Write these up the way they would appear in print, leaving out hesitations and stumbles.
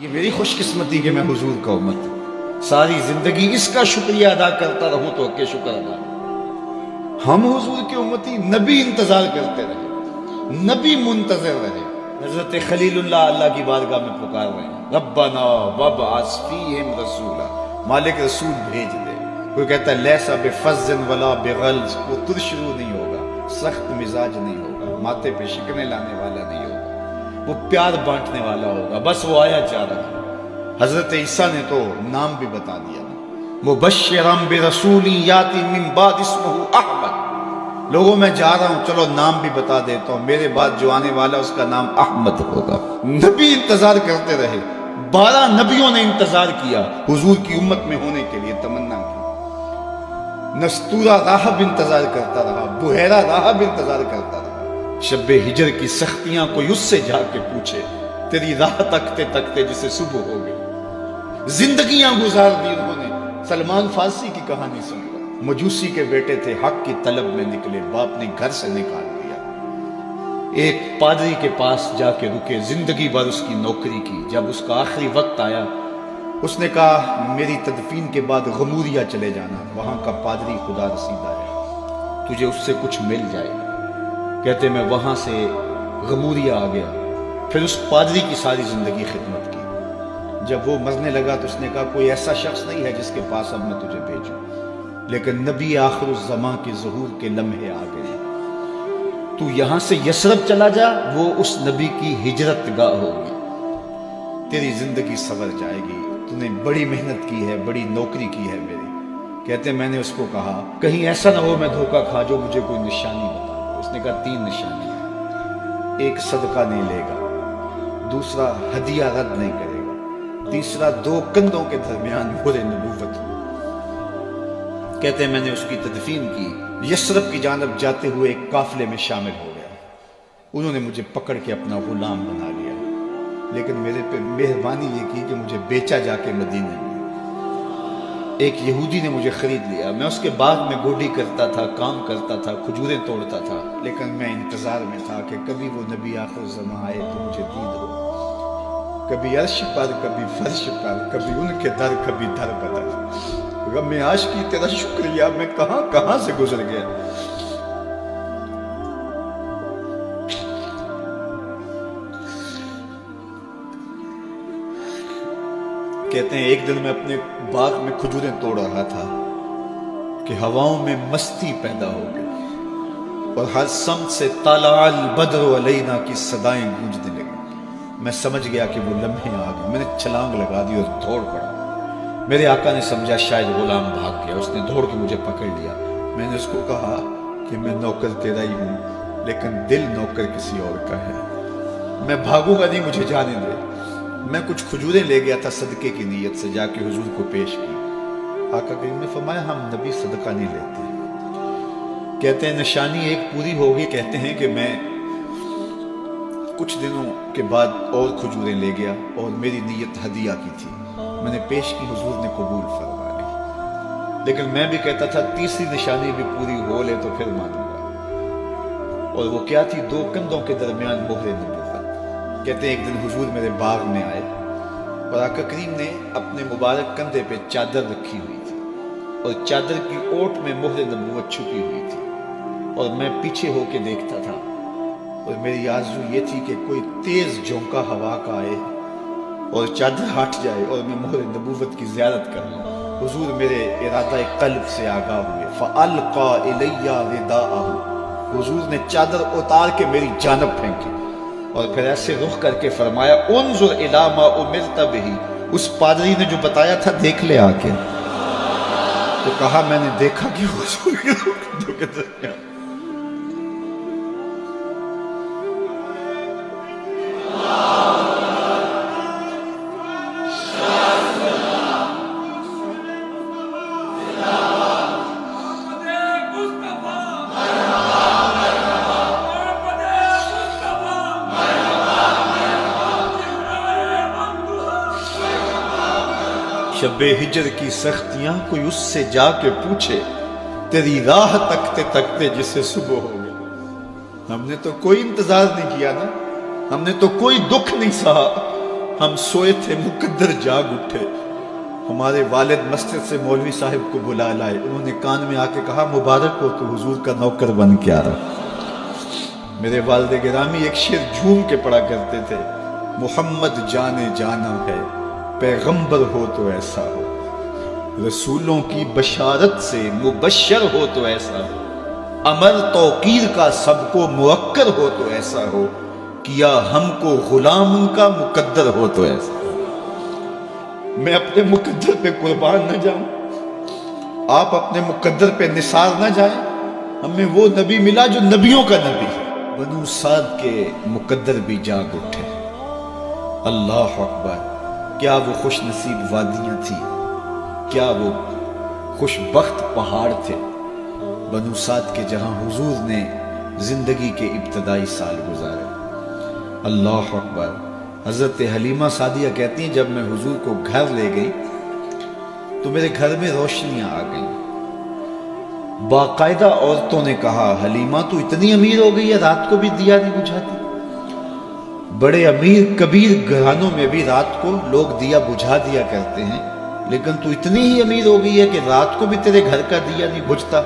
یہ میری خوش قسمتی کہ میں حضور کا امت ہوں۔ ساری زندگی اس کا شکریہ ادا کرتا رہوں تو کہ شکر ادا کروں۔ ہم حضور کی امتی، نبی انتظار کرتے رہے، نبی منتظر رہے۔ حضرت خلیل اللہ کی بارگاہ میں پکار رہے ہیں، ربنا وابعث فیہم رسولا، مالک رسول بھیج دے۔ کوئی کہتا ہے لیسا بفظ ولا بغلظ، وہ ترشرو نہیں ہوگا، سخت مزاج نہیں ہوگا، ماتھے پہ شکنیں لانے والا نہیں ہوگا، وہ پیار بانٹنے والا ہوگا۔ بس وہ آیا جا رہا۔ حضرت عیسیٰ نے تو نام بھی بتا دیا، مبشرا برسول یاتی من بعد اسمہ احمد۔ لوگوں میں جا رہا ہوں، چلو نام بھی بتا دیتا ہوں، میرے بعد جو آنے والا اس کا نام احمد ہوگا۔ نبی انتظار کرتے رہے، 12 نبیوں نے انتظار کیا حضور کی امت میں ہونے کے لیے، تمنا کی۔ نستورہ راہب انتظار کرتا رہا، بحیرہ راہب انتظار کرتا رہا۔ شب ہجر کی سختیاں کوئی اس سے جا کے پوچھے، تیری راہ تکتے تکتے جسے صبح ہو گئی۔ زندگیاں گزار دی انہوں نے۔ سلمان فارسی کی کہانی سن لو، مجوسی کے بیٹے تھے، حق کی طلب میں نکلے، باپ نے گھر سے نکال دیا۔ ایک پادری کے پاس جا کے رکے، زندگی بھر اس کی نوکری کی۔ جب اس کا آخری وقت آیا، اس نے کہا میری تدفین کے بعد غموریا چلے جانا، وہاں کا پادری خدا رسیدہ ہے، تجھے اس سے کچھ مل جائے گا۔ کہتے میں وہاں سے غموریا آ گیا، پھر اس پادری کی ساری زندگی خدمت کی۔ جب وہ مرنے لگا تو اس نے کہا کوئی ایسا شخص نہیں ہے جس کے پاس اب میں تجھے بھیجوں، لیکن نبی آخر الزمان کے ظہور کے لمحے آ گئے، تو یہاں سے یثرب چلا جا، وہ اس نبی کی ہجرت گاہ ہوگی، تیری زندگی سنور جائے گی، تو نے بڑی محنت کی ہے، بڑی نوکری کی ہے میری۔ کہتے میں نے اس کو کہا کہیں ایسا نہ ہو میں دھوکہ کھا جو مجھے کوئی نشانی بتا۔ اس نے کہا 3 نشانیاں، ایک صدقہ نہیں لے گا، دوسرا ہدیہ رد نہیں کرے گا، تیسرا 2 کندھوں کے درمیان مہر نبوت ہو۔ کہتے ہیں میں نے اس کی تدفین کی، یثرب کی جانب جاتے ہوئے ایک قافلے میں شامل ہو گیا۔ انہوں نے مجھے پکڑ کے اپنا غلام بنا لیا، لیکن میرے پہ مہربانی یہ کی کہ مجھے بیچا جا کے مدینے میں۔ ایک یہودی نے مجھے خرید لیا، میں اس کے باغ میں گوڈی کرتا تھا، کام کرتا تھا، کھجوریں توڑتا تھا، لیکن میں انتظار میں تھا کہ کبھی وہ نبی آخر زمان آئے تو مجھے دید ہو، کبھی عرش پر، کبھی فرش پر، کبھی ان کے در، کبھی در بدر۔ غم عاشقی تیرا شکریہ، میں کہاں کہاں سے گزر گیا۔ کہتے ہیں ایک دن میں اپنے باغ میں کھجوریں توڑ رہا تھا کہ ہواؤں میں مستی پیدا ہو گئی، اور ہر سمت سے طلع البدر علینا کی صدائیں گونجنے لگی۔ میں سمجھ گیا کہ وہ لمحے آ گئے، میں نے چھلانگ لگا دی اور دوڑ پڑا۔ میرے آقا نے سمجھا شاید غلام بھاگ گیا، اس نے دوڑ کے مجھے پکڑ لیا۔ میں نے اس کو کہا کہ میں نوکر تیرا ہی ہوں، لیکن دل نوکر کسی اور کا ہے، میں بھاگوں گا نہیں، مجھے جانے دے۔ میں کچھ کھجوریں لے گیا تھا صدقے کی نیت سے، جا کے حضور کو پیش کی۔ آقا کریم نے فرمایا ہم نبی صدقہ نہیں لیتے۔ کہتے ہیں نشانی ایک پوری ہو گئی۔ کہتے ہیں کہ میں کچھ دنوں کے بعد اور کھجوریں لے گیا، اور میری نیت ہدیہ کی تھی، میں نے پیش کی، حضور نے قبول فرما لی۔ لیکن میں بھی کہتا تھا تیسری نشانی بھی پوری ہو لے تو پھر مانوں گا، اور وہ کیا تھی؟ 2 کندھوں کے درمیان مہر نبوت۔ کہتے ہیں ایک دن حضور میرے باغ میں آئے، اور آقا کریم نے اپنے مبارک کندھے پہ چادر رکھی ہوئی تھی، اور چادر کی اوٹ میں مہر نبوت چھپی ہوئی تھی، اور میں پیچھے ہو کے دیکھتا تھا، اور میری آرزو یہ تھی کہ کوئی تیز جھونکا ہوا کا آئے اور چادر ہٹ جائے اور میں مہر نبوت کی زیارت کر لوں۔ حضور میرے ارادہ قلب سے آگاہ ہوئے، فَأَلْقَى إِلَيَّ رِدَاءَهُ، حضور نے چادر اتار کے میری جانب پھینکی، اور پھر ایسے رخ کر کے فرمایا انظر الی ما امرت بہ، اس پادری نے جو بتایا تھا دیکھ لے آ کے۔ تو کہا میں نے دیکھا کہ حضور کے کندھوں کے درمیان۔ شب ہجر کی سختیاں کوئی اس سے جا کے پوچھے، تیری راہ تکتے تکتے جسے صبح ہو گئی۔ ہم نے تو کوئی انتظار نہیں کیا نا، ہم نے تو کوئی دکھ نہیں سہا، ہم سوئے تھے مقدر جاگ اٹھے. ہمارے والد مسجد سے مولوی صاحب کو بلا لائے. انہوں نے کان میں آ کے کہا مبارک ہو تو حضور کا نوکر بن کے آ رہا. میرے والد گرامی ایک شعر جھوم کے پڑھا کرتے تھے, محمد جانے جانا ہے پیغمبر ہو تو ایسا ہو, رسولوں کی بشارت سے مبشر ہو تو ایسا ہو, امر توقیر کا سب کو موکر ہو تو ایسا ہو, کیا ہم کو غلام ان کا مقدر ہو تو ایسا. میں اپنے مقدر پہ قربان نہ جاؤں, آپ اپنے مقدر پہ نثار نہ جائیں. ہمیں وہ نبی ملا جو نبیوں کا نبی. بنو سعد کے مقدر بھی جاگ اٹھے. اللہ اکبر, کیا وہ خوش نصیب وادیاں تھیں, کیا وہ خوش بخت پہاڑ تھے بنو سعد کے, جہاں حضور نے زندگی کے ابتدائی سال گزارے. اللہ اکبر. حضرت حلیمہ سعدیہ کہتی ہیں جب میں حضور کو گھر لے گئی تو میرے گھر میں روشنیاں آ گئیں. باقاعدہ عورتوں نے کہا حلیمہ تو اتنی امیر ہو گئی ہے رات کو بھی دیا نہیں بجھاتی. بڑے امیر کبیر گھرانوں میں بھی رات کو لوگ دیا بجھا دیا کرتے ہیں, لیکن تو اتنی ہی امیر ہو گئی ہے کہ رات کو بھی تیرے گھر کا دیا نہیں بجھتا.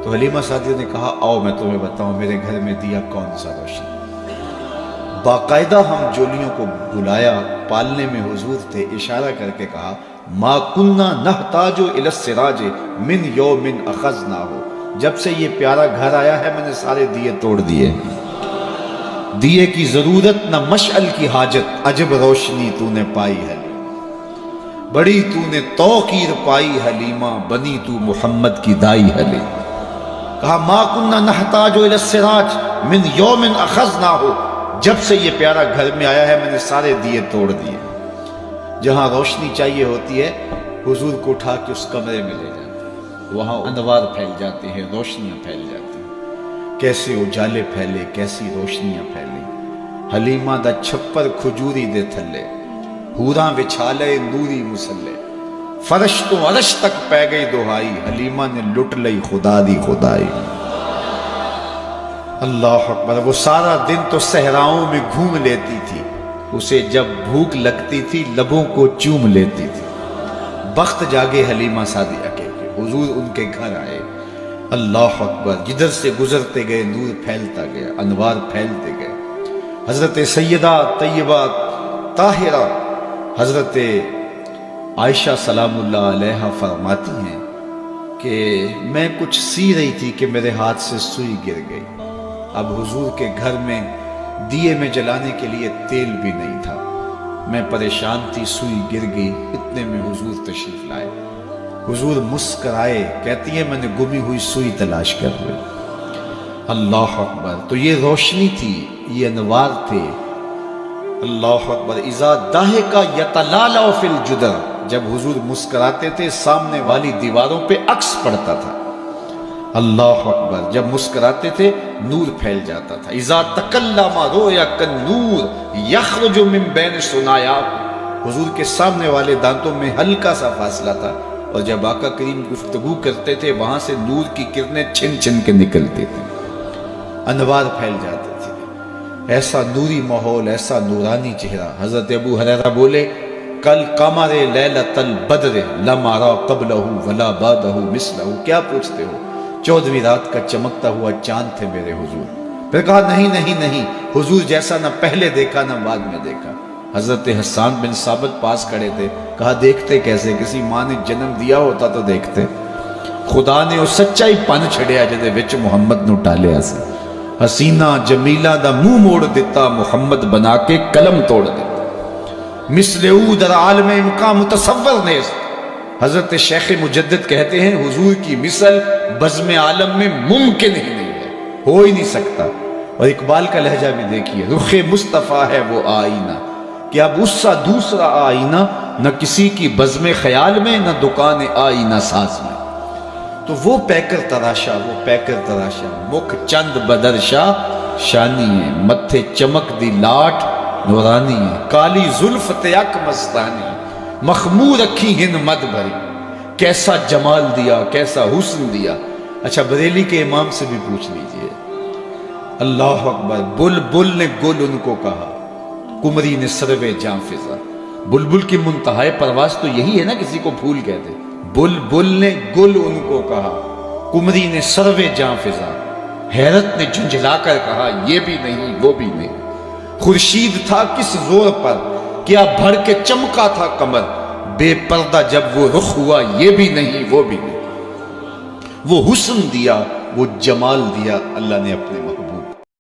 تو حلیمہ سعدیہ نے کہا آؤ میں تمہیں بتاؤں میرے گھر میں دیا کون سا روشن. باقاعدہ ہم جولیوں کو بلایا, پالنے میں حضور تھے, اشارہ کر کے کہا ما کننا نحتاج الی السراج من یوم اخذناہ. جب سے یہ پیارا گھر آیا ہے میں نے سارے دیے توڑ دیے. دیے کی ضرورت نہ مشعل کی حاجت, عجب روشنی تو نے پائی ہے, بڑی تو نے توقیر پائی حلیمہ, بنی تو محمد کی دائی ہے. کہا ما کننا نحتاج الی السراج من یوم اخذناہ. جب سے یہ پیارا گھر میں آیا ہے میں نے سارے دیے توڑ دیے. جہاں روشنی چاہیے ہوتی ہے حضور کو اٹھا کے اس کمرے میں لے جاتے ہیں, وہاں انوار پھیل جاتے ہیں, روشنیاں پھیل جاتی ہیں. کیسے اجالے پھیلے, کیسی روشنیاں پھیلیں. حلیمہ دا چھپر کھجوری دے تھلے, حوراں وچھالے نوری مسلے, فرش تو عرش تک پہ گئی دہائی, حلیمہ نے لٹ لئی خدا دی خدائی. اللہ اکبر. وہ سارا دن تو صحراؤں میں گھوم لیتی تھی, اسے جب بھوک لگتی تھی لبوں کو چوم لیتی تھی. بخت جاگے حلیمہ سعدیہ کے, حضور ان کے گھر آئے. اللہ اکبر. جدھر سے گزرتے گئے نور پھیلتا گیا, انوار پھیلتے گئے. حضرت سیدہ طیبہ طاہرہ حضرت عائشہ سلام اللہ علیہا فرماتی ہیں کہ میں کچھ سی رہی تھی کہ میرے ہاتھ سے سوئی گر گئی. اب حضور کے گھر میں دیے میں جلانے کے لیے تیل بھی نہیں تھا. میں پریشان تھی, سوئی گر گئی. اتنے میں حضور تشریف لائے. حضور مسکرائے, کہتی ہے میں نے گمی ہوئی سوئی تلاش کر لی. اللہ اکبر. تو یہ روشنی تھی, یہ انوار تھے. اللہ اکبر. اذا ضحک یتلالع فی الجدر. جب حضور مسکراتے تھے سامنے والی دیواروں پہ عکس پڑتا تھا. اللہ اکبر. جب مسکراتے تھے نور پھیل جاتا تھا. اذا تکلم رویا کالنور یخرج من بین ثنایا. حضور کے سامنے والے دانتوں میں ہلکا سا فاصلہ تھا, اور جب آقا کریم گفتگو کرتے تھے وہاں سے نور کی کرنیں چھن چھن کے نکلتی تھیں, انوار پھیل جاتے تھے. ایسا نوری ماحول, ایسا نورانی چہرہ. حضرت ابو ہریرہ بولے کل قمر لیلۃ البدر لم ارى قبلہ ولا بعدہ مثلہ. کیا پوچھتے ہو, 14ویں رات کا چمکتا ہوا چاند تھے میرے حضور. پھر کہا نہیں نہیں نہیں, حضور جیسا نہ پہلے دیکھا نہ بعد میں دیکھا. حضرت حسان بن ثابت پاس کھڑے تھے. کہا دیکھتے کیسے, کسی ماں نے جنم دیا ہوتا تو دیکھتے. خدا نے وہ سچائی پن چھڑیا جدے وچ محمد نو ٹالیا سی. حسینہ جمیلہ دا منہ موڑ دیتا, محمد بنا کے قلم توڑ دیتا. مثل او در عالم امکان متصور نیست. حضرت شیخ مجدد کہتے ہیں حضور کی مثل بزم عالم میں ممکن ہی نہیں ہے, ہو ہی نہیں سکتا. اور اقبال کا لہجہ بھی دیکھیے, رخ مصطفیٰ ہے وہ آئینہ کہ اب اس سا دوسرا آئینہ, نہ کسی کی بزم خیال میں نہ دکان آئینہ ساز میں. تو وہ پیکر تراشا, وہ پیکر تراشا, مکھ چند بدرشا شانی ہے, متھے چمک دی لاٹ نورانی ہے, کالی زلف تیک مستانی, مخمور رکھی ہن مد بھری. کیسا جمال دیا, کیسا حسن دیا. اچھا بریلی کے امام سے بھی پوچھ لیجئے. اللہ اکبر. بل بل نے گل ان کو کہا, کمری نے سروے جاں فضا. بلبل کی منتہائے پرواز تو یہی ہے نا، کسی کو پھول کہتے۔ بلبل نے گل ان کو کہا، قمری نے سروے جاں فضا، حیرت نے جھنجھلا کر کہا یہ بھی نہیں وہ بھی نہیں۔ خورشید تھا کس زور پر، کیا بھر کے چمکا تھا قمر، بے پردہ جب وہ رخ ہوا یہ بھی نہیں وہ بھی نہیں۔ وہ حسن دیا وہ جمال دیا اللہ نے اپنے